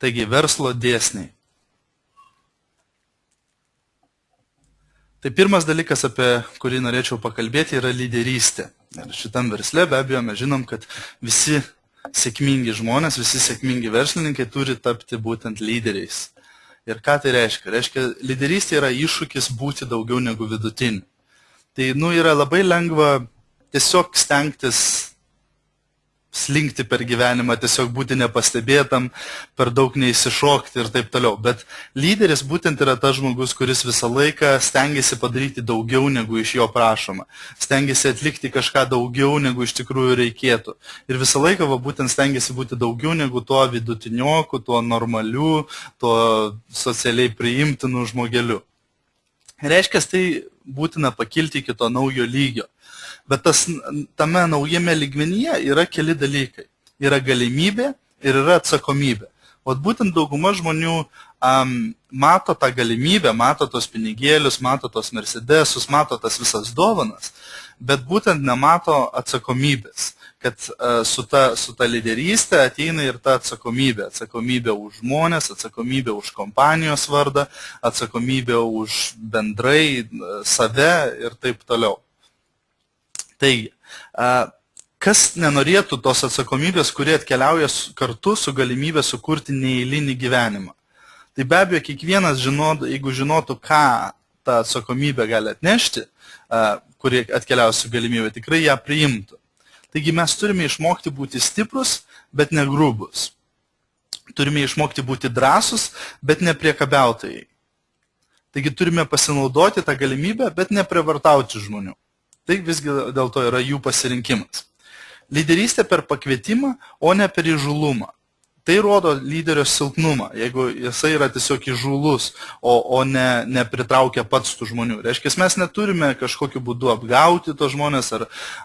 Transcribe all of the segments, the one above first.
Taigi, verslo dėsniai. Tai pirmas dalykas, apie kurį norėčiau pakalbėti, yra lyderystė. Ir šitam versle be abejo mes žinom, kad visi sėkmingi žmonės, visi sėkmingi verslininkai turi tapti būtent lyderiais. Ir ką tai reiškia? Reiškia, lyderystė yra iššūkis būti daugiau negu vidutinį. Tai yra labai lengva tiesiog stengtis slinkti per gyvenimą, tiesiog būti nepastebėtam, per daug neįsišokti ir taip toliau. Bet lyderis būtent yra tas žmogus, kuris visą laiką stengiasi padaryti daugiau, negu iš jo prašoma. Stengiasi atlikti kažką daugiau, negu iš tikrųjų reikėtų. Ir visą laiką būtent stengiasi būti daugiau negu tuo vidutinioku, tuo normaliu, tuo socialiai priimtinu žmogeliu. Reiškia, tai būtina pakilti iki to naujo lygio. Bet tame naujame lygmenyje yra keli dalykai. Yra galimybė ir yra atsakomybė. O būtent dauguma žmonių mato tą galimybę, mato tos pinigėlius, mato tos Mercedesus, mato tas visas dovanas, bet būtent nemato atsakomybės. Kad su ta lyderystė ateina ir ta atsakomybė. Atsakomybė už žmonės, atsakomybė už kompanijos vardą, atsakomybė už bendrai save ir taip toliau. Taigi, kas nenorėtų tos atsakomybės, kurie atkeliauja kartu su galimybė sukurti neeilinį gyvenimą? Tai be abejo, kiekvienas jeigu žinotų, ką ta atsakomybė gali atnešti, kurie atkeliauja su galimybė, tikrai ją priimtų. Taigi mes turime išmokti būti stiprus, bet ne grubus. Turime išmokti būti drąsus, bet ne priekabiautojai. Taigi turime pasinaudoti tą galimybę, bet neprievartauti žmonių. Tai visgi dėl to yra jų pasirinkimas. Lyderystė per pakvietimą, o ne per įžūlumą. Tai rodo lyderio silpnumą, jeigu jisai yra tiesiog įžūlus, o nepritraukia pats tų žmonių. Reiškia, mes neturime kažkokiu būdu apgauti tos žmonės,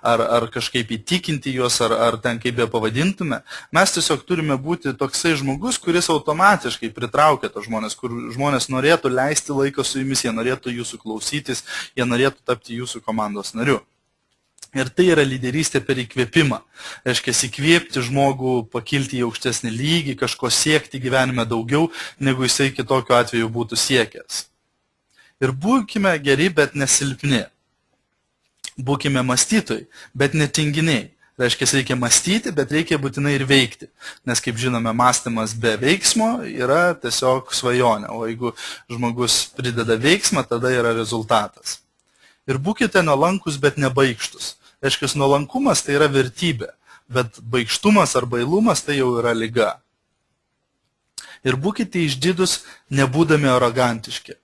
ar kažkaip įtikinti juos, ar ten kaip be pavadintume. Mes tiesiog turime būti toksai žmogus, kuris automatiškai pritraukia tos žmonės, kur žmonės norėtų leisti laiką su jumis, jie norėtų jūsų klausytis, jie norėtų tapti jūsų komandos nariu. Ir tai yra lyderystė per įkvėpimą. Reiškia, įkvėpti žmogų, pakilti į aukštesnį lygį, kažko siekti gyvenime daugiau, negu jisai kitokiu atveju būtų siekęs. Ir būkime geri, bet nesilpni. Būkime mąstytojai, bet netinginiai. Reiškia, reikia mąstyti, bet reikia būtinai ir veikti. Nes, kaip žinome, mąstymas be veiksmo yra tiesiog svajonė. O jeigu žmogus prideda veiksmą, tada yra rezultatas. Ir būkite nuolankus, bet nebaikštus. Reiškia, nuolankumas tai yra vertybė, bet baikštumas ar bailumas tai jau yra liga. Ir būkite išdidus, nebūdami arogantiški.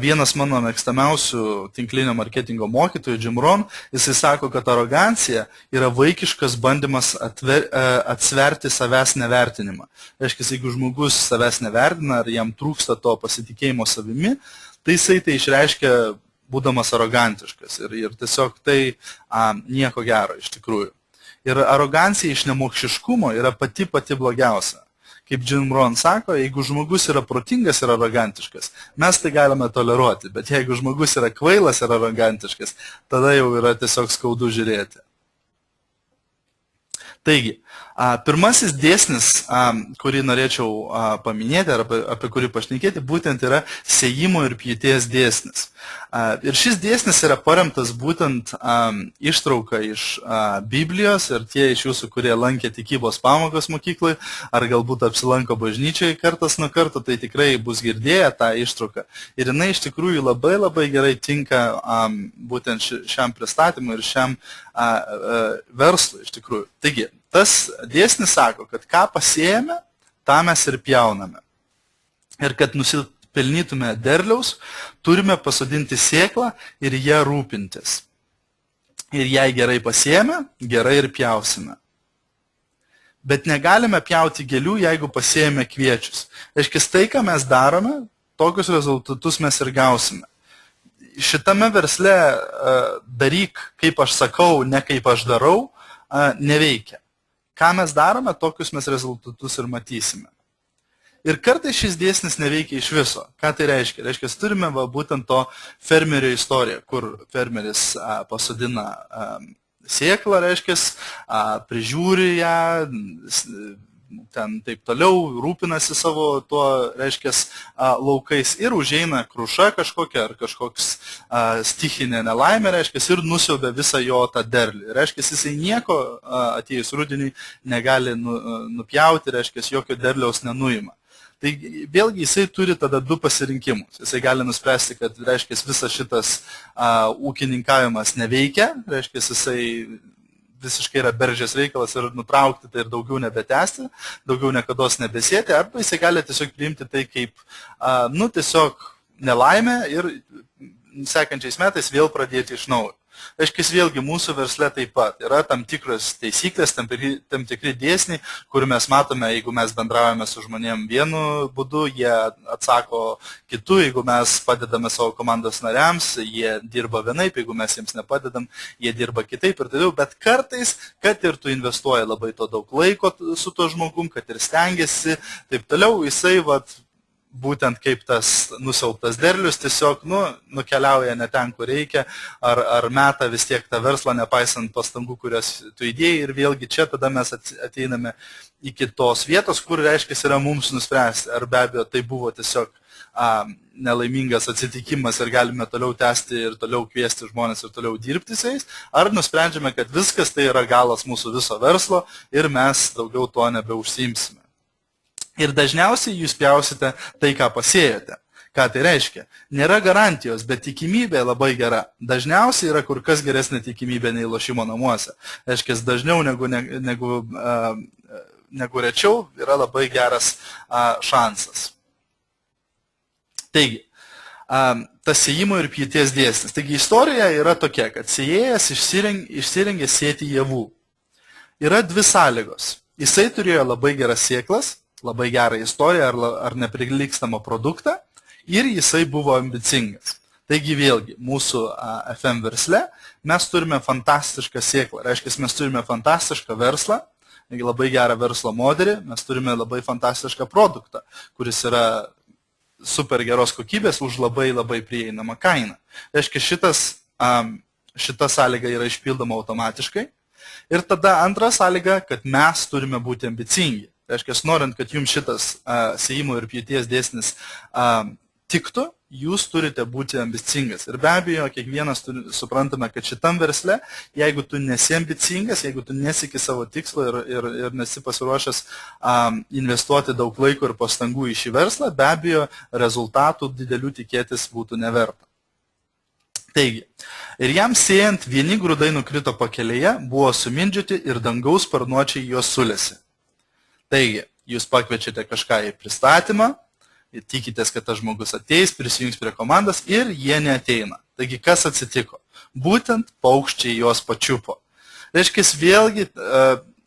Vienas mano mėgstamiausių tinklinio marketingo mokytojų, Jim Rohn, jisai sako, kad arogancija yra vaikiškas bandymas atsverti savęs nevertinimą. Reiškia, jeigu žmogus savęs nevertina, ar jam trūksta to pasitikėjimo savimi, tai jisai tai išreiškia būdamas arogantiškas. Ir tiesiog tai nieko gero iš tikrųjų. Ir arogancija iš nemokšiškumo yra pati blogiausia. Kaip Jim Rohn sako, jeigu žmogus yra protingas ir arogantiškas, mes tai galime toleruoti. Bet jeigu žmogus yra kvailas ir arogantiškas, tada jau yra tiesiog skaudu žiūrėti. Taigi, pirmasis dėsnis, kurį norėčiau paminėti ar apie kurį pašnekėti, būtent yra sėjimo ir pjūties dėsnis. Ir šis dėsnis yra paremtas būtent ištrauka iš Biblijos ir tie iš jūsų, kurie lankė tikybos pamokas mokyklai ar galbūt apsilanko bažnyčioje kartas nuo karto, tai tikrai bus girdėję tą ištrauką. Ir jinai iš tikrųjų labai gerai tinka būtent šiam pristatymui ir šiam verslui iš tikrųjų. Taigi, tas dėsnis sako, kad ką pasėjame, tą mes ir pjauname. Ir kad nusipelnytume derliaus, turime pasodinti sėklą ir ją rūpintis. Ir jei gerai pasėjame, gerai ir pjausime. Bet negalime pjauti gėlių, jeigu pasėjame kviečius. Reiškia, tai, ką mes darome, tokius rezultatus mes ir gausime. Šitame versle daryk, kaip aš sakau, ne kaip aš darau, neveikia. Ką mes darome, tokius mes rezultatus ir matysime. Ir kartais šis dėsnis neveikia iš viso. Ką tai reiškia? Reiškia, turime būtent to fermerio istoriją, kur fermeris pasodina sėklą, reiškia, prižiūri ją, ten taip toliau, rūpinasi savo tuo, reiškia, laukais ir užeina kruša kažkokia ar kažkoks stichinė nelaimė, reiškia, ir nusiaubė visą jo tą derlių. Reiškia, jisai nieko atėjus rudeniui negali nupjauti, reiškia, jokio derliaus nenuima. Tai vėlgi jisai turi tada du pasirinkimus. Jisai gali nuspręsti, kad, reiškia, visas šitas ūkininkavimas neveikia, reiškia, jisai visiškai yra beržės reikalas ir nutraukti tai ir daugiau nebetęsti, daugiau niekados nebesėti, arba jisai gali tiesiog priimti tai kaip, tiesiog nelaimę ir sekančiais metais vėl pradėti iš naujo. Aiškiai, vėlgi mūsų versle taip pat yra tam tikros taisyklės, tam tikri dėsniai, kur mes matome, jeigu mes bendraujame su žmonėm vienu būdu, jie atsako kitu, jeigu mes padedame savo komandos nariams, jie dirba vienaip, jeigu mes jiems nepadedam, jie dirba kitaip ir toliau, bet kartais, kad ir tu investuoji labai to daug laiko su to žmogum, kad ir stengiasi, taip toliau, jisai būtent kaip tas nusiaubtas derlius tiesiog nukeliauja ne ten, kur reikia, ar meta vis tiek tą verslą, nepaisant pastangų, kurias tu įdėjai. Ir vėlgi čia tada mes ateiname iki tos vietos, kur reiškia yra mums nuspręsti, ar be abejo tai buvo tiesiog nelaimingas atsitikimas ir galime toliau tęsti ir toliau kviesti žmonės ir toliau dirbti su jais, ar nusprendžiame, kad viskas tai yra galas mūsų viso verslo ir mes daugiau to nebeužsiimsime. Ir dažniausiai jūs pjausite tai, ką pasėjote. Ką tai reiškia? Nėra garantijos, bet tikimybė labai gera. Dažniausiai yra kur kas geresnė tikimybė nei lošimo namuose. Reiškia, dažniau negu rečiau yra labai geras šansas. Taigi, tas sėjimo ir pjūties dėsnis. Taigi, istorija yra tokia, kad sėjėjas išsirengė sėti javų. Yra dvi sąlygos. Jisai turėjo labai geras sėklas, labai gerą istoriją ar neprilygstamą produktą ir jisai buvo ambicingas. Taigi vėlgi, mūsų FM versle mes turime fantastišką sėklą, reiškia, mes turime fantastišką verslą, labai gerą verslo modelį, mes turime labai fantastišką produktą, kuris yra super geros kokybės už labai labai prieinamą kainą. Reiškia, šita sąlyga yra išpildoma automatiškai ir tada antra sąlyga, kad mes turime būti ambicingi. Reiškia, norint, kad jums šitas sėjimo ir pjūties dėsnis tiktų, jūs turite būti ambicingas. Ir be abejo, kiekvienas suprantame, kad šitam versle, jeigu tu nesi ambicingas, jeigu tu nesiki savo tikslo ir nesi pasiruošęs investuoti daug laiko ir pastangų į šį verslą, be abejo, rezultatų didelių tikėtis būtų neverta. Taigi, ir jam sėjant vieni grūdai nukrito pakelėje, buvo sumindžioti ir dangaus sparnuočiai juos sulėsi. Taigi, jūs pakviečiate kažką į pristatymą, tikitės, kad tas žmogus ateis, prisijungs prie komandos ir jie neateina. Taigi, kas atsitiko? Būtent paukščiai juos pačiupo. Reiškia, vėlgi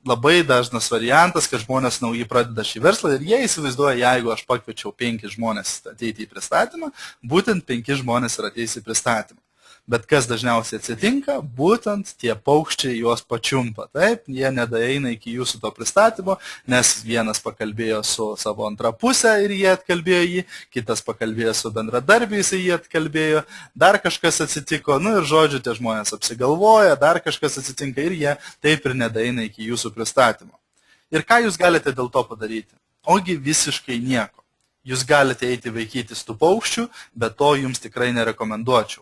labai dažnas variantas, kad žmonės naujai pradeda šį verslą ir jie įsivaizduoja, jeigu aš pakviečiau 5 žmonės ateiti į pristatymą, būtent 5 žmonės ir ateis į pristatymą. Bet kas dažniausiai atsitinka, būtent tie paukščiai juos pačiumpa. Taip, jie nedaeina iki jūsų to pristatymo, nes vienas pakalbėjo su savo antra pusė ir jie atkalbėjo jį, kitas pakalbėjo su bendradarbiais ir jie atkalbėjo, dar kažkas atsitiko, ir žodžiu, tie žmonės apsigalvoja, dar kažkas atsitinka ir jie taip ir nedaeina iki jūsų pristatymo. Ir ką jūs galite dėl to padaryti? Ogi visiškai nieko. Jūs galite eiti vaikytis tų paukščių, bet to jums tikrai nerekomenduočiau.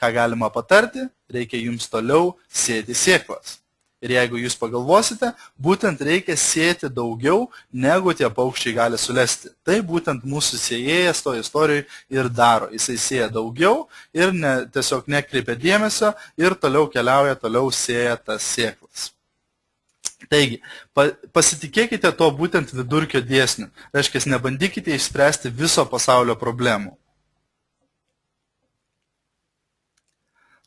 Ką galima patarti, reikia jums toliau sėti sėklas. Ir jeigu jūs pagalvosite, būtent reikia sėti daugiau, negu tie paukščiai gali sulesti. Tai būtent mūsų sėjėjas to istorijoje ir daro. Jisai sėja daugiau ir tiesiog nekreipia dėmesio ir toliau keliauja, toliau sėja tas sėklas. Taigi, pasitikėkite to būtent vidurkio dėsniu. Reiškia, nebandykite išspręsti viso pasaulio problemų.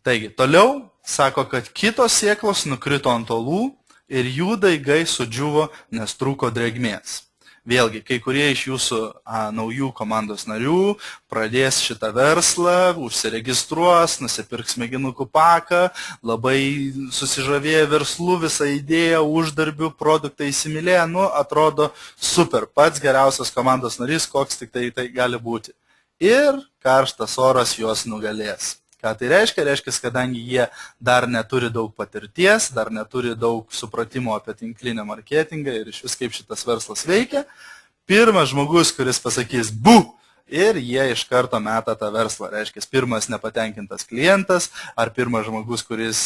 Taigi, toliau sako, kad kitos sėklos nukrito ant uolų ir jų daigai sudžiuvo, nes trūko drėgmės. Vėlgi, kai kurie iš jūsų naujų komandos narių pradės šitą verslą, užsiregistruos, nusipirks smegenukų paką, labai susižavėję verslu, visą idėją, uždarbių, produktą įsimylėję, atrodo super, pats geriausias komandos narys, koks tik tai gali būti. Ir karštas oras juos nugalės. Ką tai reiškia? Reiškia, kadangi jie dar neturi daug patirties, dar neturi daug supratimo apie tinklinę marketingą ir iš vis kaip šitas verslas veikia, pirmas žmogus, kuris pasakys bu, ir jie iš karto meta tą verslą. Reiškia, pirmas nepatenkintas klientas, ar pirmas žmogus, kuris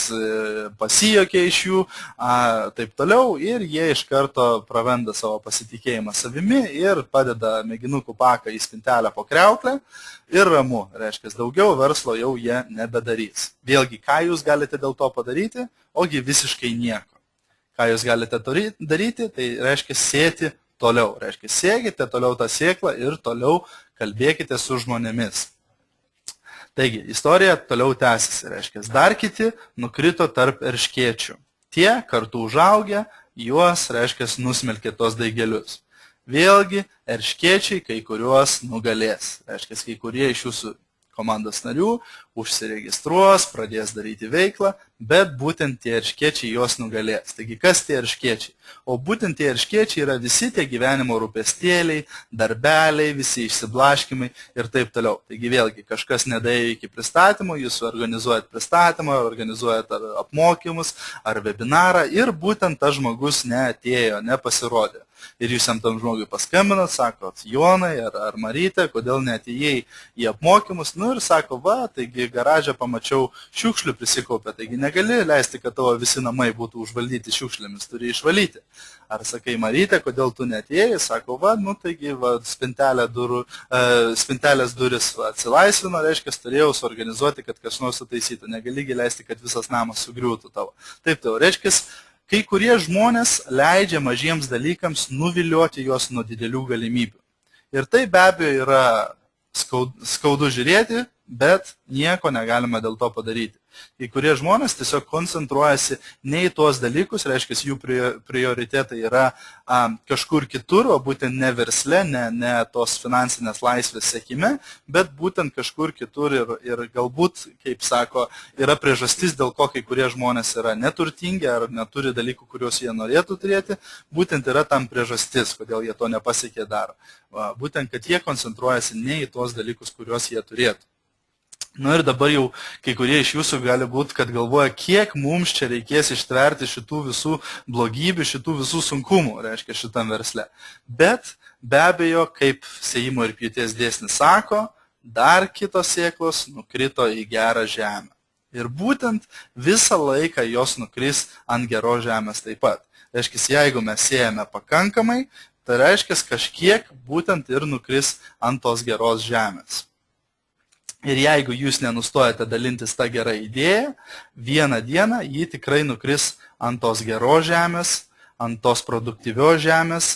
pasijokė iš jų, taip toliau, ir jie iš karto praranda savo pasitikėjimą savimi ir padeda mėginukų paką į spintelę po kriauklę ir ramu. Reiškia, daugiau verslo jau jie nebedarys. Vėlgi, ką jūs galite dėl to padaryti? Ogi visiškai nieko. Ką jūs galite daryti? Tai reiškia sėti toliau. Reiškia, sėkite toliau tą sėklą ir toliau kalbėkite su žmonėmis. Taigi, istorija toliau tęsiasi. Reiškia, dar kiti nukrito tarp erškėčių. Tie kartu užaugę, juos, reiškia, nusmelkė tos daigelius. Vėlgi, erškėčiai kai kuriuos nugalės. Reiškia, kai kurie iš jūsų komandos narių užsiregistruos, pradės daryti veiklą, bet būtent tie erškėčiai juos nugalės. Taigi, kas tie erškėčiai? O būtent tie erškėčiai yra visi tie gyvenimo rūpestėliai, darbeliai, visi išsiblaškimai ir taip toliau. Taigi, vėlgi, kažkas nedaėjo iki pristatymo, jūs organizuojat pristatymą, organizuojat apmokymus ar webinarą ir būtent tas žmogus neatėjo, nepasirodė. Ir jūs jam tam žmogui paskambinat, sakot, Jonai ar Marytė, kodėl neatėjai į apmokymus, nu ir sako, va, taigi garaže pamačiau šiukšlių prisikaupę, taigi negali leisti, kad tavo visi namai būtų užvaldyti šiukšlėmis, turi išvalyti. Ar sakai, Marytė, kodėl tu neatėjai, sako, va, nu taigi va, spintelės duris atsilaisvino, reiškia, turėjau suorganizuoti, kad kas nors sutaisytų, negali leisti, kad visas namas sugriūtų tavo. Taip, tai reiškia, kai kurie žmonės leidžia mažiems dalykams nuvilioti juos nuo didelių galimybių. Ir tai be abejo yra skaudu žiūrėti, bet nieko negalima dėl to padaryti. Kai kurie žmonės tiesiog koncentruojasi ne į tuos dalykus, reiškia, jų prioritetai yra kažkur kitur, o būtent ne versle, ne tos finansinės laisvės siekime, bet būtent kažkur kitur ir galbūt, kaip sako, yra priežastis, dėl ko kai kurie žmonės yra neturtingi ar neturi dalykų, kuriuos jie norėtų turėti, būtent yra tam priežastis, kodėl jie to nepasiekė dar. Būtent, kad jie koncentruojasi ne į tuos dalykus, kuriuos jie turėtų. Nu ir dabar jau kai kurie iš jūsų gali būti, kad galvoja, kiek mums čia reikės ištverti šitų visų blogybių, šitų visų sunkumų, reiškia, šitam versle. Bet be abejo, kaip sėjimo ir pjūties dėsnis sako, dar kitos sėklos nukrito į gerą žemę. Ir būtent visą laiką jos nukris ant geros žemės taip pat. Reiškia, jeigu mes sėjame pakankamai, tai reiškia, kažkiek būtent ir nukris ant tos geros žemės. Ir jeigu jūs nenustojate dalintis tą gerą idėją, vieną dieną ji tikrai nukris ant tos geros žemės, ant tos produktyvios žemės,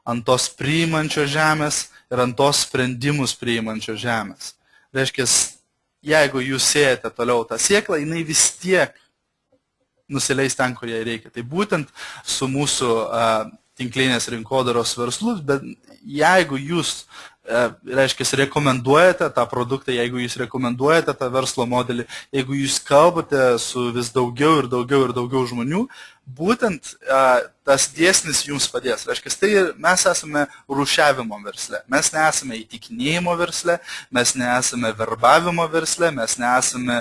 ant tos priimančios žemės ir ant tos sprendimus priimančios žemės. Reiškia, jeigu jūs sėjate toliau tą sėklą, jinai vis tiek nusileis ten, kur jai reikia. Tai būtent su mūsų tinklinės rinkodaros verslu, bet jeigu jūs reiškia, rekomenduojate tą produktą, jeigu jūs rekomenduojate tą verslo modelį, jeigu jūs kalbate su vis daugiau ir daugiau žmonių, būtent tas dėsnis jums padės. Reiškia, tai mes esame rūšiavimo versle, mes nesame įtikinėjimo versle, mes nesame verbavimo versle, mes nesame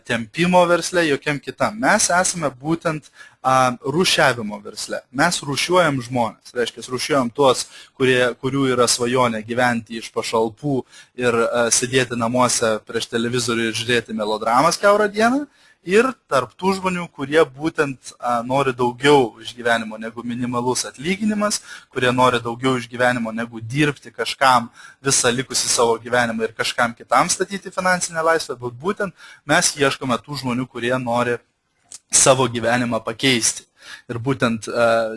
tempimo versle, jokiam kitam. Mes esame būtent rūšiavimo versle. Mes rūšiuojam žmonės, reiškia, rūšiuojam tuos, kurių yra svajonė gyventi iš pašalpų ir sėdėti namuose prieš televizorių ir žiūrėti melodramas kiaurą dieną. Ir tarp tų žmonių, kurie būtent nori daugiau iš gyvenimo negu minimalus atlyginimas, kurie nori daugiau iš gyvenimo negu dirbti kažkam visą likusį savo gyvenimą ir kažkam kitam statyti finansinę laisvę, bet būtent mes ieškome tų žmonių, kurie nori savo gyvenimą pakeisti. Ir būtent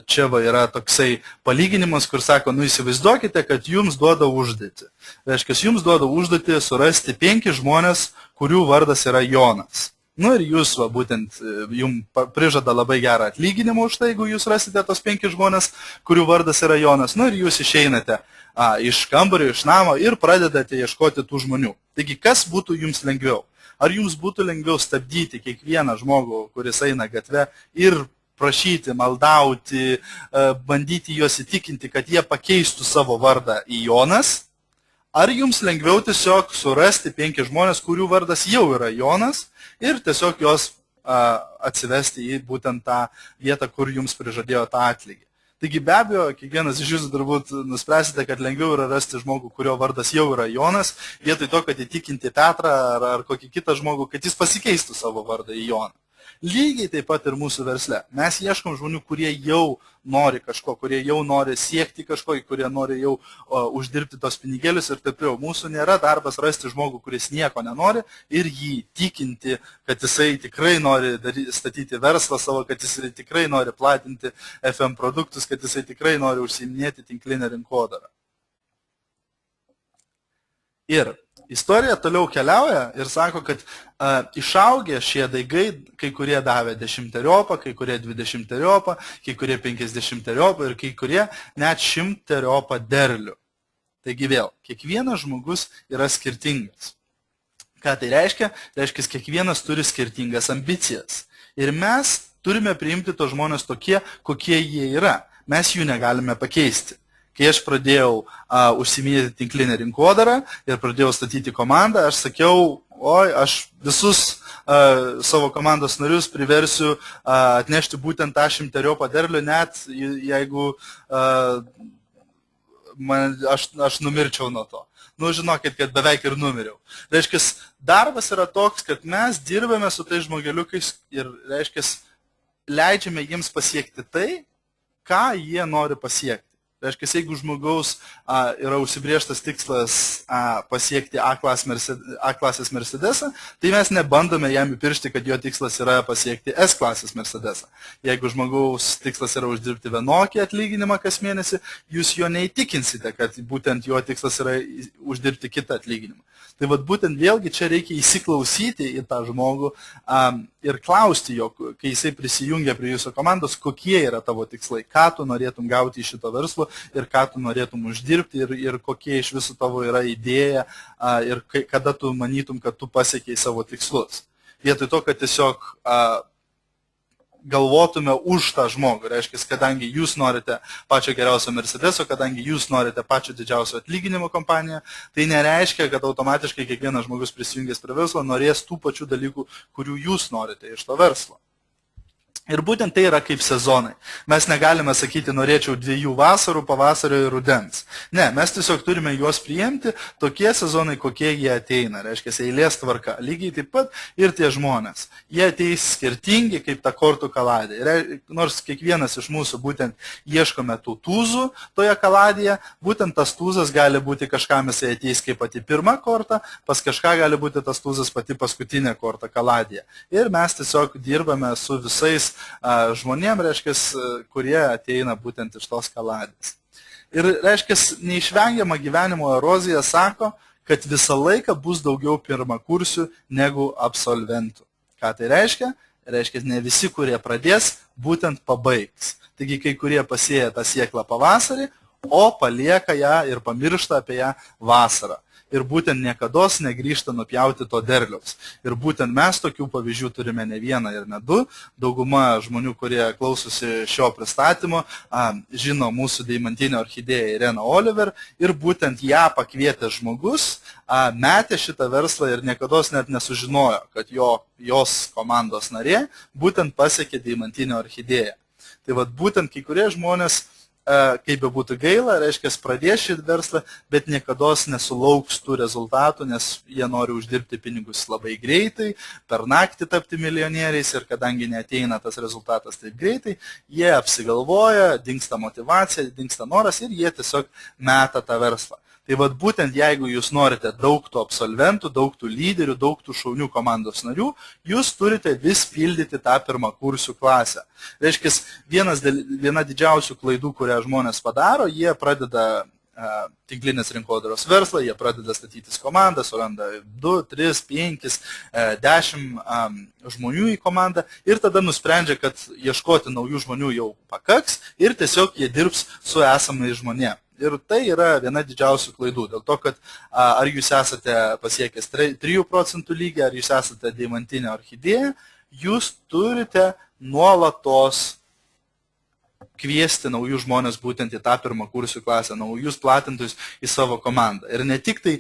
čia yra toksai palyginimas, kur sako, nu įsivaizduokite, kad jums duoda užduotį. Reiškia, jums duoda užduotį surasti 5 žmonės, kurių vardas yra Jonas. Nu ir jūs, būtent, jums prižada labai gerą atlyginimą už tai, jeigu jūs rasite tos 5 žmonės, kurių vardas yra Jonas. Nu ir jūs išeinate iš kambario, iš namo ir pradedate ieškoti tų žmonių. Taigi, kas būtų jums lengviau? Ar jums būtų lengviau stabdyti kiekvieną žmogų, kuris eina gatve ir prašyti, maldauti, bandyti juos įtikinti, kad jie pakeistų savo vardą į Jonas? Ar jums lengviau tiesiog surasti 5 žmonės, kurių vardas jau yra Jonas ir tiesiog juos atsivesti į būtent tą vietą, kur jums prižadėjo tą atlygį. Taigi be abejo, kiekvienas iš jūsų turbūt nuspręsite, kad lengviau yra rasti žmogų, kurio vardas jau yra Jonas, vietoj to, kad įtikinti Petrą ar kokį kitą žmogų, kad jis pasikeistų savo vardą į Joną. Lygiai taip pat ir mūsų versle. Mes ieškom žmonių, kurie jau nori kažko, kurie jau nori siekti kažko, kurie nori jau uždirbti tos pinigėlius ir taip jau. Mūsų nėra darbas rasti žmogų, kuris nieko nenori ir jį tikinti, kad jisai tikrai nori statyti verslą savo, kad jisai tikrai nori platinti FM produktus, kad jisai tikrai nori užsiiminėti tinklinę rinkodarą. Ir istorija toliau keliauja ir sako, kad išaugę šie daigai, kai kurie davė 10-eriopą, kai kurie 20-eriopą, kai kurie 50-eriopą ir kai kurie net 100-eriopą derlių. Taigi vėl, kiekvienas žmogus yra skirtingas. Ką tai reiškia? Reiškia, kiekvienas turi skirtingas ambicijas. Ir mes turime priimti tos žmonės tokie, kokie jie yra. Mes jų negalime pakeisti. Kai aš pradėjau užsiiminėti tinklinę rinkodarą ir pradėjau statyti komandą, aš sakiau, aš visus savo komandos narius priversiu atnešti būtent tą 100-eriopą derlių, net jeigu aš numirčiau nuo to. Žinokit, kad beveik ir numiriau. Reiškia, darbas yra toks, kad mes dirbame su tais žmogeliukais ir, reiškia, leidžiame jiems pasiekti tai, ką jie nori pasiekti. Reiškia, jeigu žmogaus yra užsibrėžtas tikslas pasiekti A klasės Mercedesą, tai mes nebandome jam įpiršti, kad jo tikslas yra pasiekti S klasės Mercedesą. Jeigu žmogaus tikslas yra uždirbti vienokį atlyginimą kas mėnesį, jūs jo neįtikinsite, kad būtent jo tikslas yra uždirbti kitą atlyginimą. Tai vat būtent vėlgi čia reikia įsiklausyti į tą žmogų ir klausti jo, kai jisai prisijungia prie jūsų komandos, kokie yra tavo tikslai, ką tu norėtum gauti iš šito verslo ir ką tu norėtum uždirbti ir kokie iš visų tavo yra idėja ir kada tu manytum, kad tu pasiekei savo tikslus. Vietoj to, kad tiesiog galvotume už tą žmogų. Reiškia, kadangi jūs norite pačio geriausio Mercedeso, kadangi jūs norite pačio didžiausio atlyginimo kompaniją, tai nereiškia, kad automatiškai kiekvienas žmogus prisijungęs prie verslo norės tų pačių dalykų, kurių jūs norite iš to verslo. Ir būtent tai yra kaip sezonai. Mes negalime sakyti, norėčiau 2 vasarų, pavasario ir rudens. Ne, mes tiesiog turime juos priimti, tokie sezonai, kokie jie ateina. Reiškia, eilės tvarka. Lygiai taip pat ir tie žmonės. Jie ateis skirtingi kaip ta kortų kaladė. Nors kiekvienas iš mūsų būtent ieškome tų tūzų toje kaladėje, būtent tas tūzas gali būti kažkam jisai ateis kaip pati pirma korta, pas kažką gali būti tas tūzas pati paskutinė korta kaladėje. Ir mes tiesiog dirbame su visais žmonėm, reiškia, kurie ateina būtent iš tos kaladės. Ir, reiškia, neišvengiama gyvenimo erozija sako, kad visą laiką bus daugiau pirmakursių negu absolventų. Ką tai reiškia? Reiškia, ne visi, kurie pradės, būtent pabaigs. Taigi, kai kurie pasėja tą sėklą pavasarį, o palieka ją ir pamiršta apie ją vasarą. Ir būtent niekados negrįžta nupjauti to derliaus. Ir būtent mes tokių pavyzdžių turime ne vieną ir ne 2. Dauguma žmonių, kurie klausosi šio pristatymo, žino mūsų deimantinę orchidėją Ireną Oliver ir būtent ją pakvietęs žmogus metė šitą verslą ir niekados net nesužinojo, kad jos komandos narė būtent pasiekė deimantinę orchidėją. Tai vat būtent kai kurie žmonės, kaip be būtų gaila, reiškia, pradės šį verslą, bet niekados nesulauks tų rezultatų, nes jie nori uždirbti pinigus labai greitai, per naktį tapti milijonieriais ir kadangi neateina tas rezultatas taip greitai, jie apsigalvoja, dingsta motivacija, dingsta noras ir jie tiesiog meta tą verslą. Tai vat būtent jeigu jūs norite daug tų absolventų, daug tų lyderių, daug tų šaunių komandos narių, jūs turite vis pildyti tą pirmakursių klasę. Reiškia, viena didžiausių klaidų, kurią žmonės padaro, jie pradeda tinklinės rinkodaros verslą, jie pradeda statytis komandą, suranda 2, 3, 5, 10 žmonių į komandą ir tada nusprendžia, kad ieškoti naujų žmonių jau pakaks ir tiesiog jie dirbs su esamais žmonėmis. Ir tai yra viena didžiausių klaidų, dėl to, kad ar jūs esate pasiekęs 3% lygį, ar jūs esate deimantinė orchidėja, jūs turite nuolatos kviesti naujus žmonės būtent į tą pirmą kursių klasę, naujus platintojus į savo komandą. Ir ne tik tai,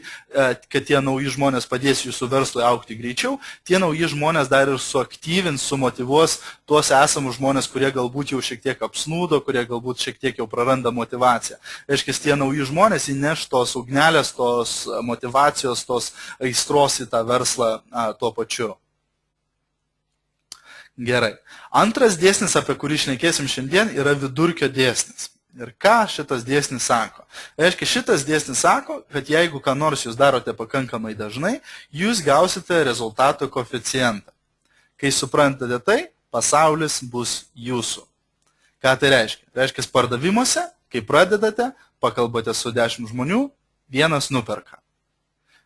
kad tie nauji žmonės padės jūsų verslui augti greičiau, tie nauji žmonės dar ir suaktyvins, sumotyvuos tuos esamus žmonės, kurie galbūt jau šiek tiek apsnūdo, kurie galbūt šiek tiek jau praranda motivaciją. Reiškia, tie nauji žmonės įneš tos ugnelės, tos motivacijos, tos aistros į tą verslą tuo pačiu. Gerai. Antras dėsnis, apie kurį šnekėsim šiandien, yra vidurkio dėsnis. Ir ką šitas dėsnis sako? Reiškia, šitas dėsnis sako, kad jeigu ką nors jūs darote pakankamai dažnai, jūs gausite rezultato koeficientą. Kai suprantate tai, pasaulis bus jūsų. Ką tai reiškia? Reiškia, pardavimuose, kai pradedate, pakalbate su 10 žmonių, vienas nuperka.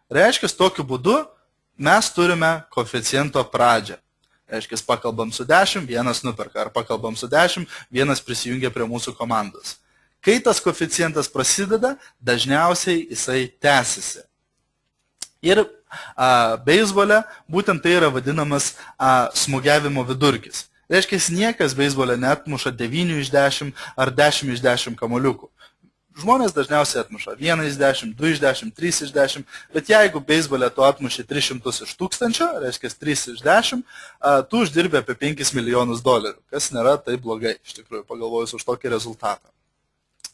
Reiškia, tokiu būdu mes turime koeficiento pradžią. Reiškia, pakalbam su 10, vienas nuperka, ar pakalbam su 10, vienas prisijungia prie mūsų komandos. Kai tas koeficientas prasideda, dažniausiai jisai tęsiasi. Ir beisbole būtent tai yra vadinamas smūgiavimo vidurkis. Reiškia, niekas beisbole neatmuša 9 iš 10 ar 10 iš 10 kamuoliukų. Žmonės dažniausiai atmuša 1 iš 10, 2 iš 10, 3 iš 10, bet jeigu beisbole tu atmuši 300 iš 1000, reiškia 3 iš 10, tu uždirbi apie $5 milijonus, kas nėra taip blogai, iš tikrųjų, pagalvojus už tokį rezultatą.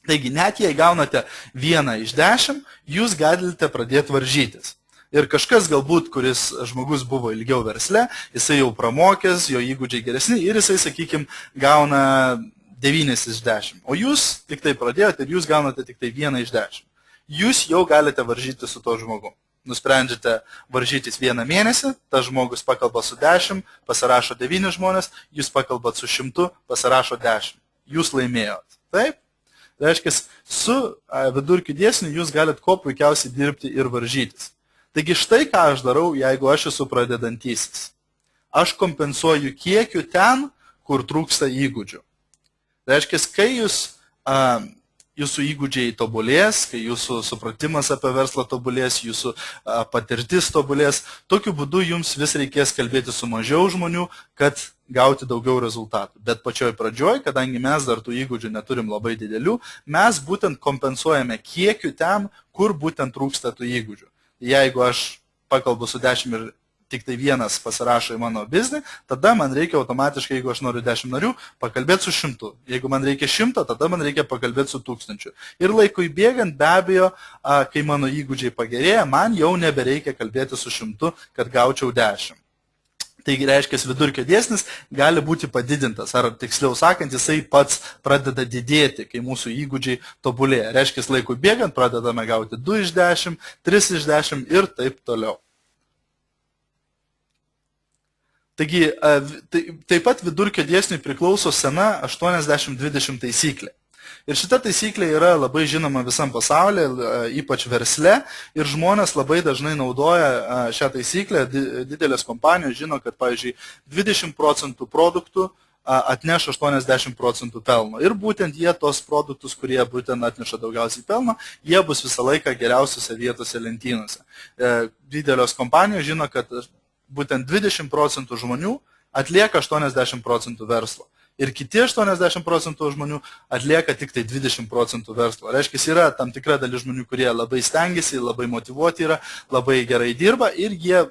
Taigi, net jei gaunate 1 iš 10, jūs galite pradėti varžytis. Ir kažkas galbūt, kuris žmogus buvo ilgiau versle, jisai jau pramokęs, jo įgūdžiai geresni ir jisai, sakykime, gauna 9 iš 10. O jūs tik tai pradėjote ir jūs gaunate tik tai 1 iš 10. Jūs jau galite varžyti su to žmogu. Nusprendžiate varžytis 1 mėnesį, tas žmogus pakalba su 10, pasirašo 9 žmonės, jūs pakalbat su 100, pasirašo 10. Jūs laimėjot. Taip? Tai reiškia, su vidurkiu dėsniu jūs galite kuo puikiausiai dirbti ir varžytis. Taigi štai ką aš darau, jeigu aš esu pradedantysis. Aš kompensuoju kiekiu ten, kur trūksta įgūdžių. Reiškia, kai jūsų įgūdžiai tobulės, kai jūsų supratimas apie verslą tobulės, jūsų patirtis tobulės, tokiu būdu jums vis reikės kalbėti su mažiau žmonių, kad gauti daugiau rezultatų. Bet pačioj pradžioj, kadangi mes dar tų įgūdžių neturim labai didelių, mes būtent kompensuojame kiekiu ten, kur būtent trūksta tų įgūdžių. Jeigu aš pakalbu su 10 ir tik tai vienas pasirašo į mano biznį, tada man reikia automatiškai, jeigu aš noriu 10 narių, pakalbėti su 100. Jeigu man reikia 100, tada man reikia pakalbėti su 1000. Ir laikui bėgant, be abejo, kai mano įgūdžiai pagerėja, man jau nebereikia kalbėti su 100, kad gaučiau 10. Taigi reiškia, vidurkio dėsnis gali būti padidintas, ar tiksliau sakant, jisai pats pradeda didėti, kai mūsų įgūdžiai tobulėja. Reiškia, laikui bėgant pradedame gauti 2 iš 10, 3 iš 10 ir taip toliau. Taigi, taip pat vidurkio dėsniui priklauso sena 80-20 taisyklė. Ir šita taisyklė yra labai žinoma visam pasaulyje, ypač versle, ir žmonės labai dažnai naudoja šią taisyklę. Didelės kompanijos žino, kad, pavyzdžiui, 20% produktų atneš 80% pelno. Ir būtent jie tos produktus, kurie būtent atneša daugiausiai pelno, jie bus visą laiką geriausiose vietose lentynose. Didelės kompanijos žino, kad būtent 20% žmonių atlieka 80% verslo. Ir kiti 80% žmonių atlieka tik tai 20% verslo. Reiškia, yra tam tikra dalis žmonių, kurie labai stengiasi, labai motyvuoti yra, labai gerai dirba ir jie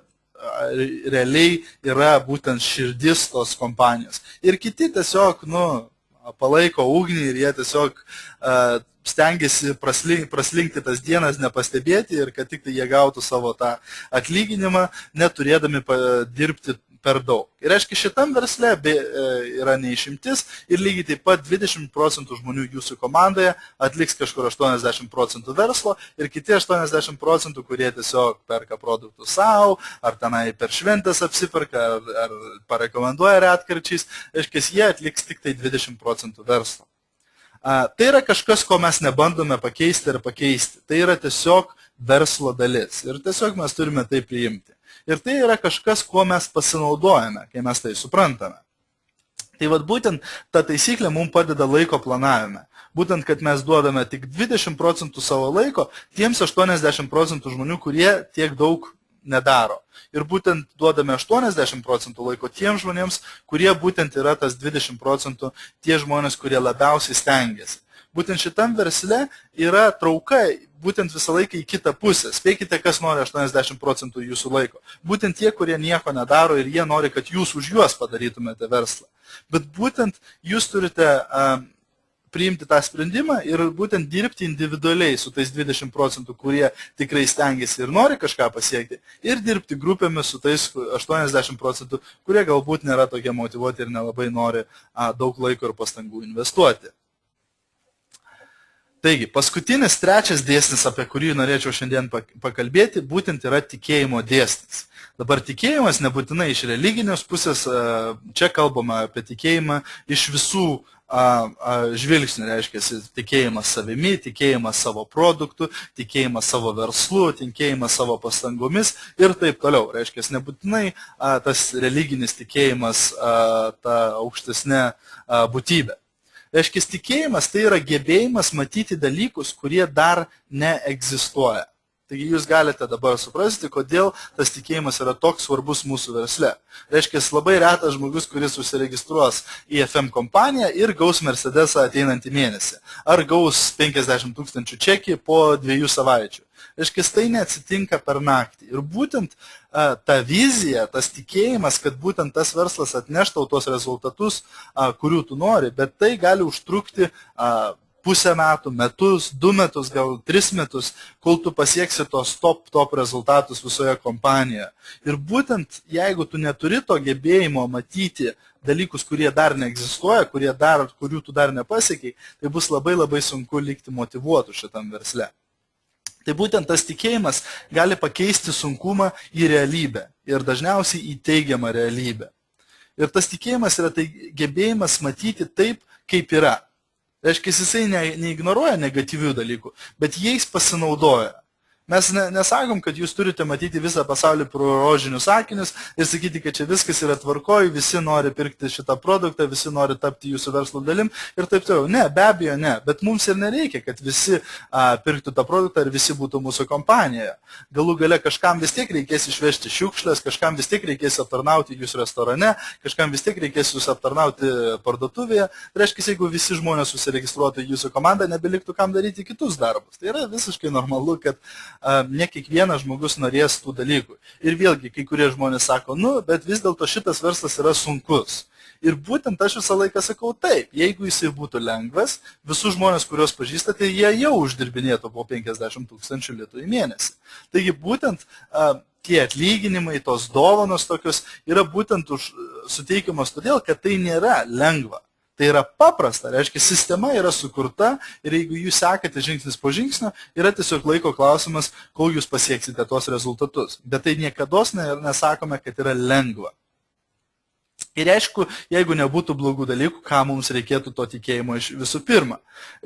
realiai yra būtent širdis tos kompanijos. Ir kiti tiesiog, palaiko ugnį ir jie tiesiog stengiasi praslinkti tas dienas, nepastebėti ir kad tik tai jie gautų savo tą atlyginimą, neturėdami dirbti per daug. Ir reiškia, šitam versle yra neišimtis ir lygiai taip pat 20% žmonių jūsų komandoje atliks kažkur 80% verslo ir kiti 80%, kurie tiesiog perka produktus savo, ar tenai per šventės apsiperka, ar parekomenduoja retkarčiais, reiškia, jie atliks tik tai 20% verslo. Tai yra kažkas, ko mes nebandome pakeisti ar pakeisti. Tai yra tiesiog verslo dalis ir tiesiog mes turime tai priimti. Ir tai yra kažkas, kuo mes pasinaudojame, kai mes tai suprantame. Tai vat būtent ta taisyklė mums padeda laiko planavime. Būtent, kad mes duodame tik 20% savo laiko tiems 80% žmonių, kurie tiek daug nedaro. Ir būtent duodame 80% laiko tiems žmonėms, kurie būtent yra tas 20% tie žmonės, kurie labiausiai stengiasi. Būtent šitam versle yra trauka būtent visą laiką į kitą pusę. Spėkite, kas nori 80% jūsų laiko. Būtent tie, kurie nieko nedaro ir jie nori, kad jūs už juos padarytumėte verslą. Bet būtent jūs turite priimti tą sprendimą ir būtent dirbti individualiai su tais 20%, kurie tikrai stengiasi ir nori kažką pasiekti, ir dirbti grupėmis su tais 80%, kurie galbūt nėra tokie motyvuoti ir nelabai nori daug laiko ir pastangų investuoti. Taigi, paskutinis trečias dėsnis, apie kurį norėčiau šiandien pakalbėti, būtent yra tikėjimo dėsnis. Dabar tikėjimas nebūtinai iš religinės pusės, čia kalbama apie tikėjimą iš visų žvilgsnių, reiškia tikėjimas savimi, tikėjimas savo produktų, tikėjimas savo verslu, tikėjimas savo pastangomis ir taip toliau. Reiškia, nebūtinai tas religinis tikėjimas ta aukštesnė būtybė. Reiškia, tikėjimas tai yra gebėjimas matyti dalykus, kurie dar neegzistuoja. Taigi jūs galite dabar suprasti, kodėl tas tikėjimas yra toks svarbus mūsų versle. Reiškia, labai retas žmogus, kuris užsiregistruos į FM kompaniją ir gaus Mercedesą ateinantį mėnesį. Ar gaus 50 000 čekį po 2 savaičių. Reiškia, tai neatsitinka per naktį. Ir būtent ta vizija, tas tikėjimas, kad būtent tas verslas atneš tau tos rezultatus, kurių tu nori, bet tai gali užtrukti pusę metų, metus, 2 metus, gal 3 metus, kol tu pasieksi tos top rezultatus visoje kompanijoje. Ir būtent jeigu tu neturi to gebėjimo matyti dalykus, kurie dar neegzistuoja, kurių tu dar nepasiekiai, tai bus labai sunku likti motyvuotų šitam versle. Tai būtent tas tikėjimas gali pakeisti sunkumą į realybę ir dažniausiai į teigiamą realybę. Ir tas tikėjimas yra tai gebėjimas matyti taip, kaip yra. Reiškia, jisai neignoruoja negatyvių dalykų, bet jais pasinaudoja. Mes nesakom, kad jūs turite matyti visą pasaulį pro rožinius akinius ir sakyti, kad čia viskas yra tvarkoj, visi nori pirkti šitą produktą, visi nori tapti jūsų verslo dalim ir taip toliau. Ne, be abejo ne, bet mums ir nereikia, kad visi pirktų tą produktą ir visi būtų mūsų kompanijoje. Galų gale kažkam vis tiek reikės išvežti šiukšlės, kažkam vis tiek reikės aptarnauti jūs restorane, kažkam vis tiek reikės jūs aptarnauti parduotuvėje. Tai reiškia, jeigu visi žmonės susiregistruotų į jūsų komandą, nebeliktų kam daryti kitus darbus. Tai yra visiškai normalu, kad ne kiekvienas žmogus norės tų dalykų. Ir vėlgi, kai kurie žmonės sako, bet vis dėlto šitas verslas yra sunkus. Ir būtent aš visą laiką sakau taip, jeigu jisai būtų lengvas, visus žmonės, kuriuos pažįstate, jie jau uždirbinėtų po 50 000 litų į mėnesį. Taigi būtent tie atlyginimai, tos dovanos tokios yra būtent suteikiamos todėl, kad tai nėra lengva. Tai yra paprasta, reiškia, sistema yra sukurta ir jeigu jūs sekate žingsnis po žingsnio, yra tiesiog laiko klausimas, kol jūs pasieksite tos rezultatus. Bet tai niekados nesakome, kad yra lengva. Ir aišku, jeigu nebūtų blogų dalykų, ką mums reikėtų to tikėjimo iš visų pirma.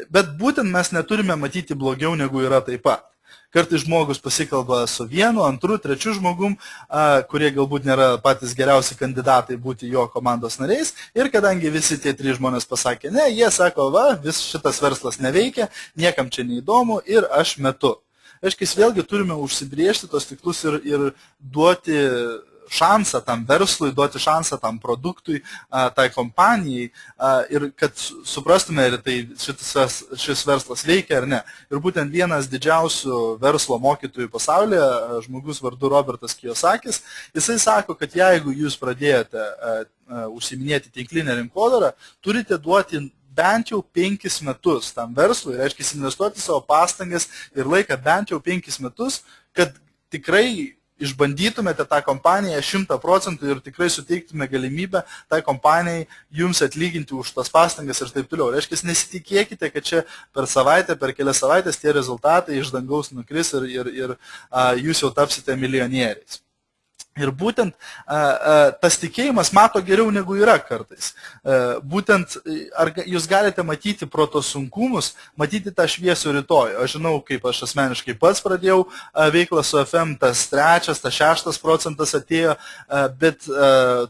Bet būtent mes neturime matyti blogiau, negu yra taip pat. Kartais žmogus pasikalba su vienu, antru, trečiu žmogum, kurie galbūt nėra patys geriausi kandidatai būti jo komandos nariais. Ir kadangi visi tie 3 žmonės pasakė ne, jie sako, vis šitas verslas neveikia, niekam čia neįdomu ir aš metu. Reiškia, vėlgi turime užsibriežti tos tikslus ir duoti šansą tam verslui, duoti šansą tam produktui, tai kompanijai ir kad suprastume, ar tai šis verslas veikia ar ne. Ir būtent vienas didžiausių verslo mokytojų pasaulyje, žmogus vardu Robertas Kiyosakis, jisai sako, kad jeigu jūs pradėjote užsiiminėti tinklinę rinkodarą, turite duoti bent jau 5 metus tam verslui, reiškia investuoti savo pastangas ir laiką bent jau 5 metus, kad tikrai išbandytumėte tą kompaniją 100% ir tikrai suteiktume galimybę tai kompanijai jums atlyginti už tas pastangas ir taip toliau. Reiškia, nesitikėkite, kad čia per savaitę, per kelias savaitės tie rezultatai iš dangaus nukris ir jūs jau tapsite milijonieriais. Ir būtent tas tikėjimas mato geriau negu yra kartais. Būtent ar jūs galite matyti pro tos sunkumus, matyti tą šviesų rytoj. Aš žinau, kaip aš asmeniškai pats pradėjau veiklą su FM, tas 3, tas 6% atėjo, bet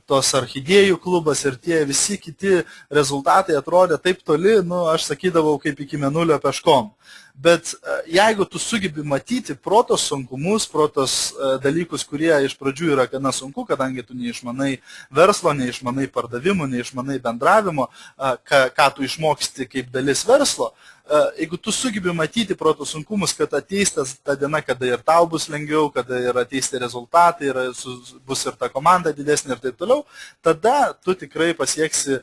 tos orchidėjų klubas ir tie visi kiti rezultatai atrodė taip toli, aš sakydavau kaip iki mėnulio peškom. Bet jeigu tu sugebi matyti protos sunkumus, protos dalykus, kurie iš pradžių yra gana sunku, kadangi tu neišmanai verslo, neišmanai pardavimų, neišmanai bendravimo, ką tu išmoksti kaip dalis verslo, jeigu tu sugebi matyti proto sunkumus, kad ateis ta diena, kada ir tau bus lengviau, kada ir ateis tie rezultatai, bus ir ta komanda didesnė ir taip toliau, tada tu tikrai pasieksi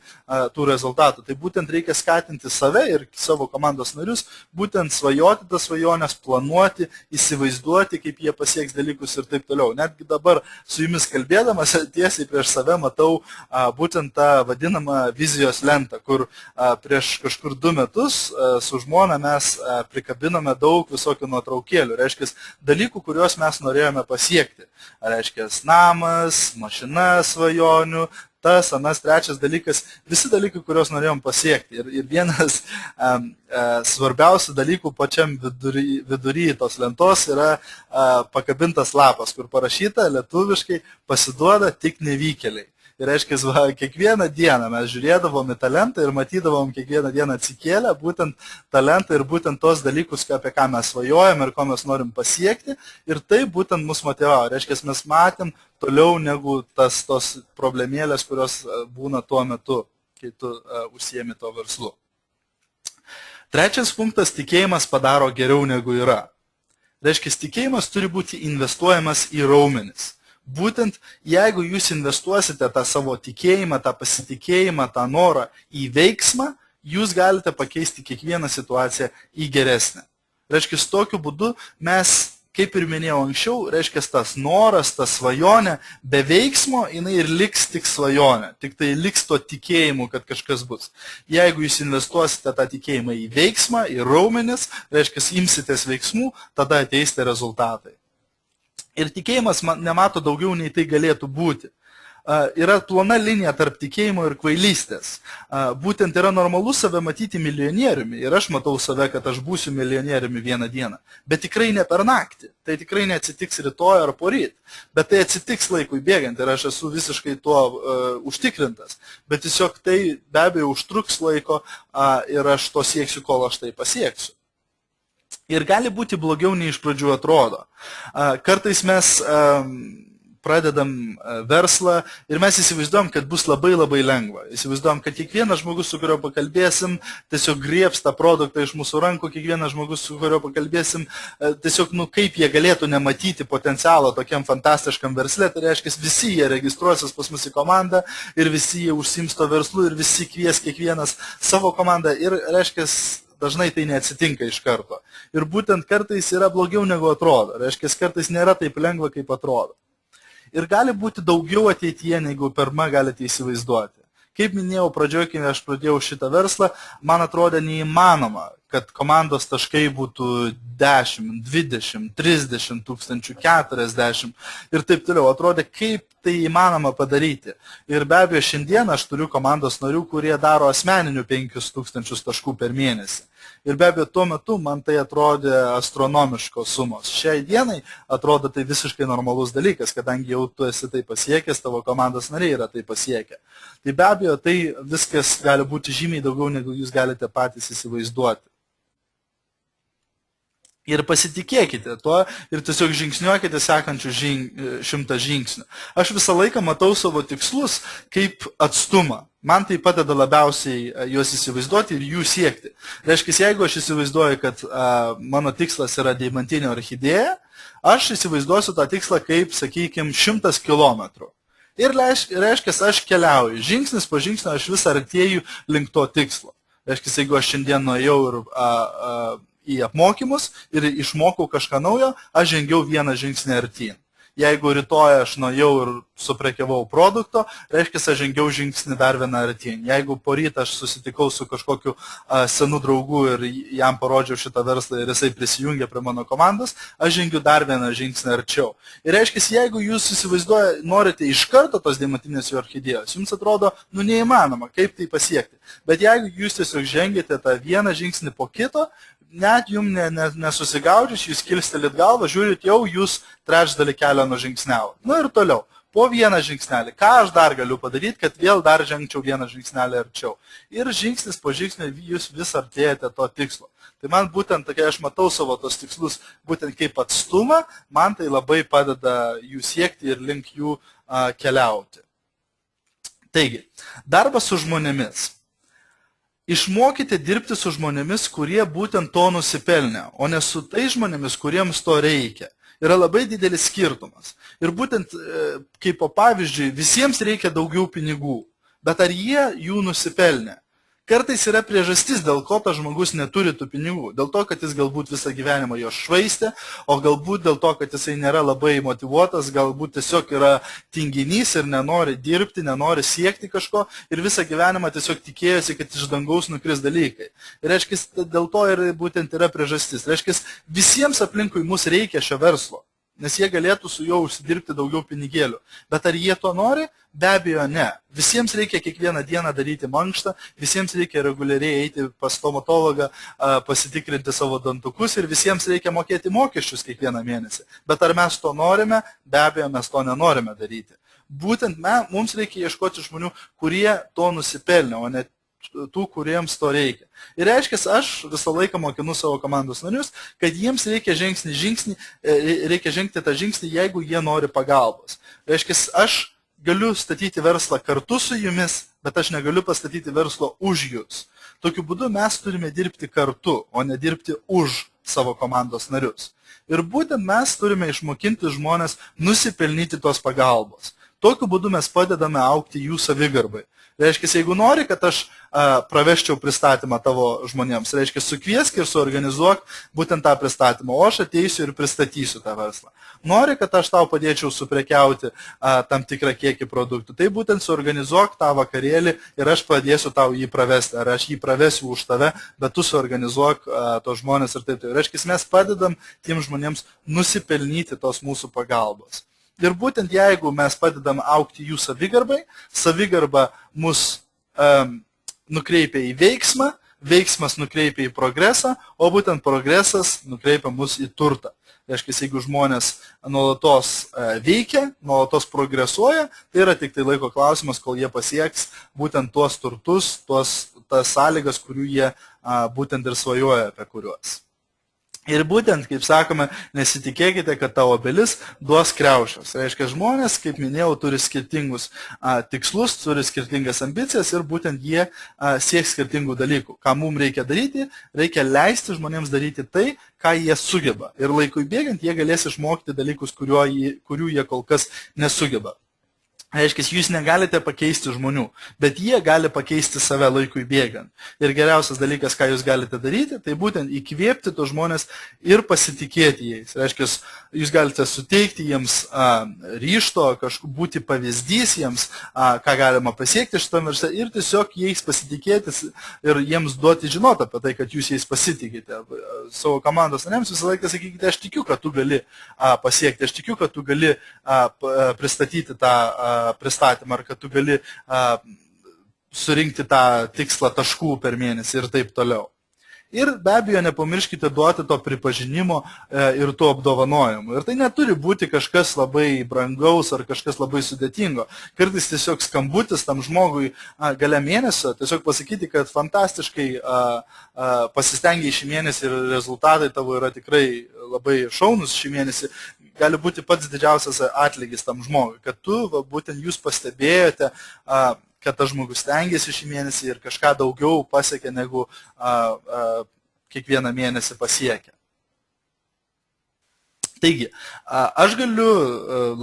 tų rezultatų. Tai būtent reikia skatinti save ir savo komandos narius, būtent svajoti tas svajonės, planuoti, įsivaizduoti, kaip jie pasieks dalykus ir taip toliau. Netgi dabar su jumis kalbėdamas tiesiai prieš save matau būtent tą vadinamą vizijos lentą, kur prieš kažkur 2 metus su žmona mes prikabinome daug visokių nuotraukėlių, reiškia dalykų, kuriuos mes norėjome pasiekti. Reiškia namas, mašina svajonių, tas, anas, trečias dalykas, visi dalykai, kuriuos norėjom pasiekti. Ir vienas svarbiausių dalykų pačiam vidury tos lentos yra pakabintas lapas, kur parašyta lietuviškai pasiduoda tik nevykėliai. Ir reiškia, kiekvieną dieną mes žiūrėdavom į talentą ir matydavom kiekvieną dieną atsikėlę būtent talentą ir būtent tos dalykus, apie ką mes svajojam ir ko mes norim pasiekti. Ir tai būtent mus motyvavo. Reiškia, mes matėm toliau negu tos problemėlės, kurios būna tuo metu, kai tu užsiemi to verslu. Trečias punktas – tikėjimas padaro geriau negu yra. Reiškia, tikėjimas turi būti investuojamas į raumenis. Būtent jeigu jūs investuosite tą savo tikėjimą, tą pasitikėjimą, tą norą į veiksmą, jūs galite pakeisti kiekvieną situaciją į geresnę. Reiškia, tokiu būdu mes, kaip ir minėjau anksčiau, reiškia, tas noras, ta svajonė, be veiksmo jinai ir liks tik svajonė, tik tai liks to tikėjimu, kad kažkas bus. Jeigu jūs investuosite tą tikėjimą į veiksmą, į raumenis, reiškia, imsitės veiksmų, tada ateisite rezultatai. Ir tikėjimas nemato daugiau, nei tai galėtų būti. Yra plona linija tarp tikėjimo ir kvailystės. Būtent yra normalu save matyti milijonieriumi. Ir aš matau save, kad aš būsiu milijonieriumi vieną dieną. Bet tikrai ne per naktį. Tai tikrai neatsitiks rytoj ar poryt. Bet tai atsitiks laikui bėgant ir aš esu visiškai tuo užtikrintas. Bet tiesiog tai be abejo užtruks laiko ir aš to sieksiu, kol aš tai pasieksiu. Ir gali būti blogiau, nei iš pradžių atrodo. Kartais mes pradedam verslą ir mes įsivaizduojam, kad bus labai labai lengva. Įsivaizduojam, kad kiekvienas žmogus, su kurio pakalbėsim, tiesiog griebs tą produktą iš mūsų rankų, kiekvienas žmogus, su kurio pakalbėsim, tiesiog, kaip jie galėtų nematyti potencialo tokiam fantastiškam versle, tai reiškia, visi jie registruosis pas mus į komandą ir visi jie užsiims to verslu ir visi kvies kiekvienas savo komandą ir reiškia, dažnai tai neatsitinka iš karto. Ir būtent kartais yra blogiau negu atrodo. Reiškia, kartais nėra taip lengva, kaip atrodo. Ir gali būti daugiau ateityje, negu pirma galite įsivaizduoti. Kaip minėjau pradžioje, kai aš pradėjau šitą verslą, man atrodė neįmanoma, kad komandos taškai būtų 10, 20, 30 tūkstančių, 40 ir taip toliau. Atrodė, kaip tai įmanoma padaryti. Ir be abejo, šiandien aš turiu komandos narių, kurie daro asmeninių 5000 taškų per mėnesį. Ir be abejo, tuo metu man tai atrodė astronomiškos sumos. Šiai dienai atrodo tai visiškai normalus dalykas, kadangi jau tu esi tai pasiekęs, tavo komandos nariai yra tai pasiekę. Tai be abejo, tai viskas gali būti žymiai daugiau, negu jūs galite patys įsivaizduoti. Ir pasitikėkite tuo ir tiesiog žingsniuokite sekančių 100 žingsnių. Aš visą laiką matau savo tikslus kaip atstumą. Man tai padeda labiausiai juos įsivaizduoti ir jų siekti. Reiškia, jeigu aš įsivaizduoju, kad mano tikslas yra deimantinė orchidėja, aš įsivaizduosiu tą tikslą kaip, sakykime, 100 kilometrų. Ir reiškia, aš keliauju. Žingsnis po žingsnio aš vis artėju link to tikslo. Reiškia, jeigu aš šiandien nuėjau ir į apmokymus ir išmokau kažką naujo, aš žengiau vieną žingsnį artyn. Jeigu rytoj aš nuėjau ir suprekiavau produkto, reiškia, aš žengiau žingsnį dar vieną artyn. Jeigu poryt aš susitikau su kažkokiu senu draugu ir jam parodžiau šitą verslą ir jisai prisijungė prie mano komandos, aš žengiu dar vieną žingsnį arčiau. Ir reiškia, jeigu jūs įsivaizduoja, norite iš karto tos deimantinės orchidėjos, jums atrodo, neįmanoma, kaip tai pasiekti. Bet jeigu jūs tiesiog žengėte tą vieną žingsnį po kito, net jums nesusigaudžius, jūs kilstelit galvą, žiūrit, jau jūs trečdalį kelio nužingsniavo. Ir toliau. po vieną žingsnelį. Ką aš dar galiu padaryti, kad vėl dar žengčiau vieną žingsnelį arčiau. Ir žingsnis po žingsnio jūs vis artėjate to tikslo. Tai man būtent, kai aš matau savo tos tikslus, būtent kaip atstumą, man tai labai padeda jų siekti ir link jų keliauti. Taigi, darbas su žmonėmis. Išmokite dirbti su žmonėmis, kurie būtent to nusipelnė, o ne su tais žmonėmis, kuriems to reikia. Yra labai didelis skirtumas. Ir būtent, kaip po pavyzdžiui, visiems reikia daugiau pinigų, bet ar jie jų nusipelnė? Kartais yra priežastis, dėl ko tas žmogus neturi tų pinigų. Dėl to, kad jis galbūt visą gyvenimą jo švaistė, o galbūt dėl to, kad jisai nėra labai motyvuotas, galbūt tiesiog yra tinginys ir nenori dirbti, nenori siekti kažko ir visą gyvenimą tiesiog tikėjosi, kad iš dangaus nukris dalykai. Ir reiškia, dėl to ir būtent yra priežastis. Reiškia, visiems aplinkui mus reikia šio verslo, nes jie galėtų su juo užsidirbti daugiau pinigėlių. Bet ar jie to nori? Be abejo, ne. Visiems reikia kiekvieną dieną daryti mankštą, visiems reikia reguliariai eiti pas stomatologą, pasitikrinti savo dantukus ir visiems reikia mokėti mokesčius kiekvieną mėnesį. Bet ar mes to norime? Be abejo, mes to nenorime daryti. Būtent mums reikia ieškoti žmonių, kurie to nusipelnė, o ne tų, kuriems to reikia. Ir reiškia, aš visą laiką mokinu savo komandos narius, kad jiems reikia reikia žengti tą žingsnį, jeigu jie nori pagalbos. Reiškia, aš galiu statyti verslą kartu su jumis, bet aš negaliu pastatyti verslo už jūs. Tokiu būdu mes turime dirbti kartu, o ne dirbti už savo komandos narius. Ir būtent mes turime išmokinti žmonės nusipelnyti tos pagalbos. Tokiu būdu mes padedame augti jų savigarbai. Reiškia, jeigu nori, kad aš praveščiau pristatymą tavo žmonėms, reiškia, sukviesk ir suorganizuok būtent tą pristatymą, o aš ateisiu ir pristatysiu tą verslą. Nori, kad aš tau padėčiau suprekiauti tam tikrą kiekį produktų, tai būtent suorganizuok tą vakarėlį ir aš padėsiu tau jį pravesti, ar aš jį pravesiu už tave, bet tu suorganizuok tos žmonės ir taip. Reiškia, mes padedam tiem žmonėms nusipelnyti tos mūsų pagalbos. Ir būtent jeigu mes padedam aukti jų savigarbai, savigarba mus nukreipia į veiksmą, veiksmas nukreipia į progresą, o būtent progresas nukreipia mus į turtą. Reiškia, jeigu žmonės nuolatos veikia, nuolatos progresuoja, tai yra tik tai laiko klausimas, kol jie pasieks būtent tuos turtus, tas sąlygas, kurių jie būtent ir svajoja apie kuriuos. Ir būtent, kaip sakome, nesitikėkite, kad tavo obelis duos kriaušės. Reiškia, žmonės, kaip minėjau, turi skirtingus tikslus, turi skirtingas ambicijas ir būtent jie sieks skirtingų dalykų. Ką mums reikia daryti? Reikia leisti žmonėms daryti tai, ką jie sugeba. Ir laikui bėgant jie galės išmokti dalykus, kurių jie kol kas nesugeba. Reiškia, jūs negalite pakeisti žmonių, bet jie gali pakeisti save laikui bėgant. Ir geriausias dalykas, ką jūs galite daryti, tai būtent įkvėpti tos žmonės ir pasitikėti jais. Reiškia, jūs galite suteikti jiems ryžto, būti pavyzdys jiems, ką galima pasiekti šitame versle ir tiesiog jais pasitikėti ir jiems duoti žinoti apie tai, kad jūs jais pasitikite. Savo komandos nariams visą laiką sakykite, aš tikiu, kad tu gali pasiekti, aš tikiu, kad tu gali pristatyti tą pristatymą, ar kad tu gali surinkti tą tikslą taškų per mėnesį ir taip toliau. Ir be abejo, nepamirškite duoti to pripažinimo ir to apdovanojimo. Ir tai neturi būti kažkas labai brangaus ar kažkas labai sudėtingo. Kartais tiesiog skambutis tam žmogui gale mėnesio, tiesiog pasakyti, kad fantastiškai pasistengiai šį mėnesį ir rezultatai tavo yra tikrai labai šaunus šį mėnesį, gali būti pats didžiausias atlygis tam žmogui, kad būtent jūs pastebėjote, kad tas žmogus stengiasi šį mėnesį ir kažką daugiau pasiekė, negu kiekvieną mėnesį pasiekia. Taigi, aš galiu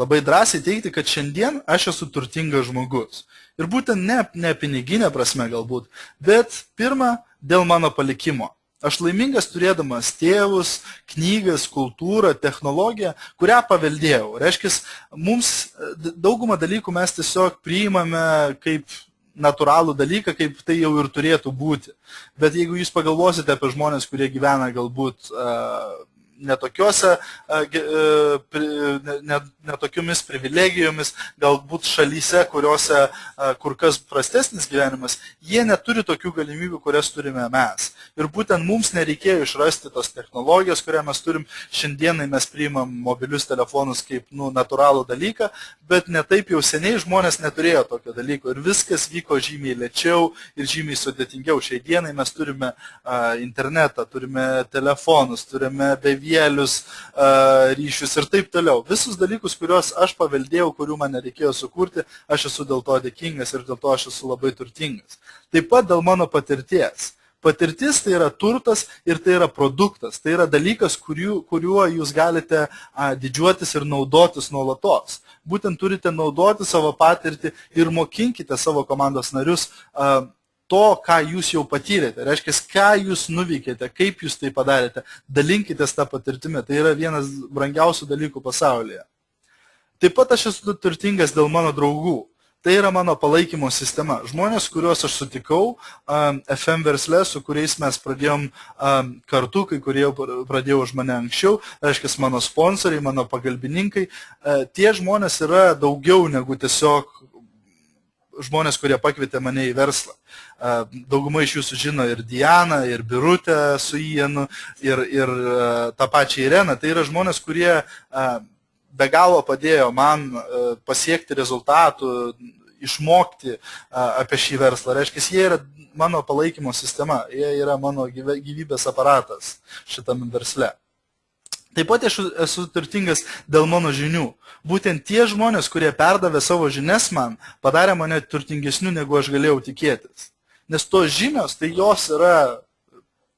labai drąsiai teikti, kad šiandien aš esu turtingas žmogus. Ir būtent ne piniginė prasme galbūt, bet pirma, dėl mano palikimo. Aš laimingas turėdamas tėvus, knygas, kultūrą, technologiją, kurią paveldėjau. Reiškia, mums daugumą dalykų mes tiesiog priimame kaip natūralų dalyką, kaip tai jau ir turėtų būti. Bet jeigu jūs pagalvosite apie žmonės, kurie gyvena galbūt netokiomis privilegijomis, galbūt šalyse, kuriuose kur kas prastesnis gyvenimas, jie neturi tokių galimybių, kurias turime mes. Ir būtent mums nereikėjo išrasti tos technologijos, kurią mes turim. Šiandienai mes priimam mobilius telefonus kaip natūralų dalyką, bet netaip jau seniai žmonės neturėjo tokio dalyko. Ir viskas vyko žymiai lėčiau ir žymiai sudėtingiau. Šiai dienai mes turime internetą, turime telefonus, turime bevėlius ryšius ir taip toliau. Visus dalykus, kuriuos aš paveldėjau, kurių man nereikėjo sukurti, aš esu dėl to dėkingas ir dėl to aš esu labai turtingas. Taip pat dėl mano patirties. Patirtis tai yra turtas ir tai yra produktas. Tai yra dalykas, kuriuo jūs galite didžiuotis ir naudotis nuolatos. Būtent turite naudoti savo patirtį ir mokinkite savo komandos narius to, ką jūs jau patyrėte. Reiškia, ką jūs nuveikėte, kaip jūs tai padarėte. Dalinkitės tą patirtimį. Tai yra vienas brangiausių dalykų pasaulyje. Taip pat aš esu turtingas dėl mano draugų. Tai yra mano palaikymo sistema. Žmonės, kuriuos aš sutikau FM versle, su kuriais mes pradėjom kartu, kai kurie pradėjo už mane anksčiau, reiškia, mano sponsoriai, mano pagalbininkai, tie žmonės yra daugiau negu tiesiog žmonės, kurie pakvietė mane į verslą. Dauguma iš jūsų žino ir Dianą, ir Birutę su Ianu, ir tą pačią Ireną. Tai yra žmonės, kurie be galo padėjo man pasiekti rezultatų, išmokti apie šį verslą. Reiškia, jie yra mano palaikymo sistema, jie yra mano gyvybės aparatas šitame versle. Taip pat aš esu turtingas dėl mano žinių. Būtent tie žmonės, kurie perdavė savo žinias man, padarė mane turtingesniu, negu aš galėjau tikėtis. Nes tos žinios, tai jos yra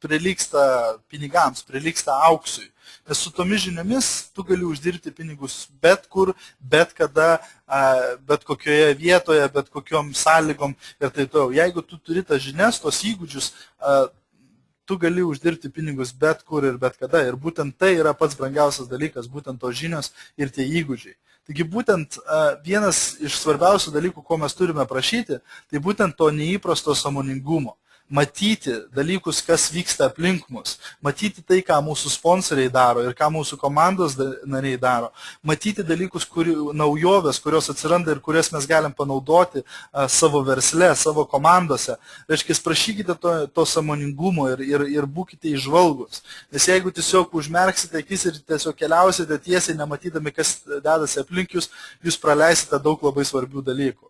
prilygsta pinigams, prilygsta auksui. Nes su tomis žiniomis tu gali uždirbti pinigus bet kur, bet kada, bet kokioje vietoje, bet kokiom sąlygom ir taip toliau. Jeigu tu turi tas žinias, tos įgūdžius, tu gali uždirbti pinigus bet kur ir bet kada. Ir būtent tai yra pats brangiausias dalykas, būtent tos žinios ir tie įgūdžiai. Taigi būtent vienas iš svarbiausių dalykų, ko mes turime prašyti, tai būtent to neįprasto sąmoningumo. Matyti dalykus, kas vyksta aplink mus, matyti tai, ką mūsų sponsoriai daro ir ką mūsų komandos nariai daro, matyti dalykus, naujovės, kurios atsiranda ir kurias mes galim panaudoti savo versle, savo komandose. Reiškia, prašykite to sąmoningumo ir būkite įžvalgus. Nes jeigu tiesiog užmerksite akis ir tiesiog keliausite tiesiai, nematydami, kas dedasi aplink jūs, jūs praleisite daug labai svarbių dalykų.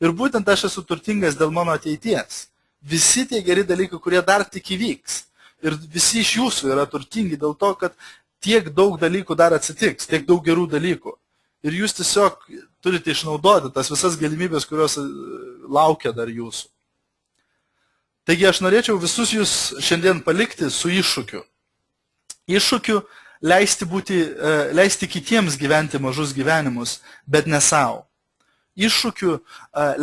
Ir būtent aš esu turtingas dėl mano ateities. Visi tie geri dalykai, kurie dar tik įvyks. Ir visi iš jūsų yra turtingi dėl to, kad tiek daug dalykų dar atsitiks, tiek daug gerų dalykų. Ir jūs tiesiog turite išnaudoti tas visas galimybės, kurios laukia dar jūsų. Taigi aš norėčiau visus jūs šiandien palikti su iššūkiu. Iššūkiu leisti kitiems gyventi mažus gyvenimus, bet ne savo. Iššūkiu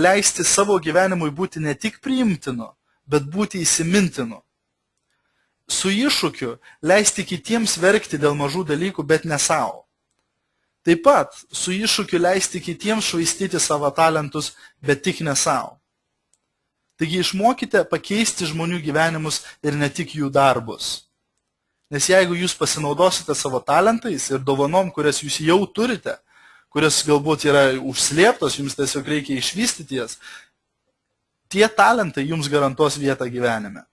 leisti savo gyvenimui būti ne tik priimtinu, bet būti įsimintinu. Su iššūkiu leisti kitiems verkti dėl mažų dalykų, bet ne savo. Taip pat su iššūkiu leisti kitiems švaistyti savo talentus, bet tik ne savo. Taigi išmokite pakeisti žmonių gyvenimus ir ne tik jų darbus. Nes jeigu jūs pasinaudosite savo talentais ir dovanom, kurias jūs jau turite, kurias galbūt yra užslėptos, jums tiesiog reikia išvystyti jas, tie talentai jums garantuos vietą gyvenime.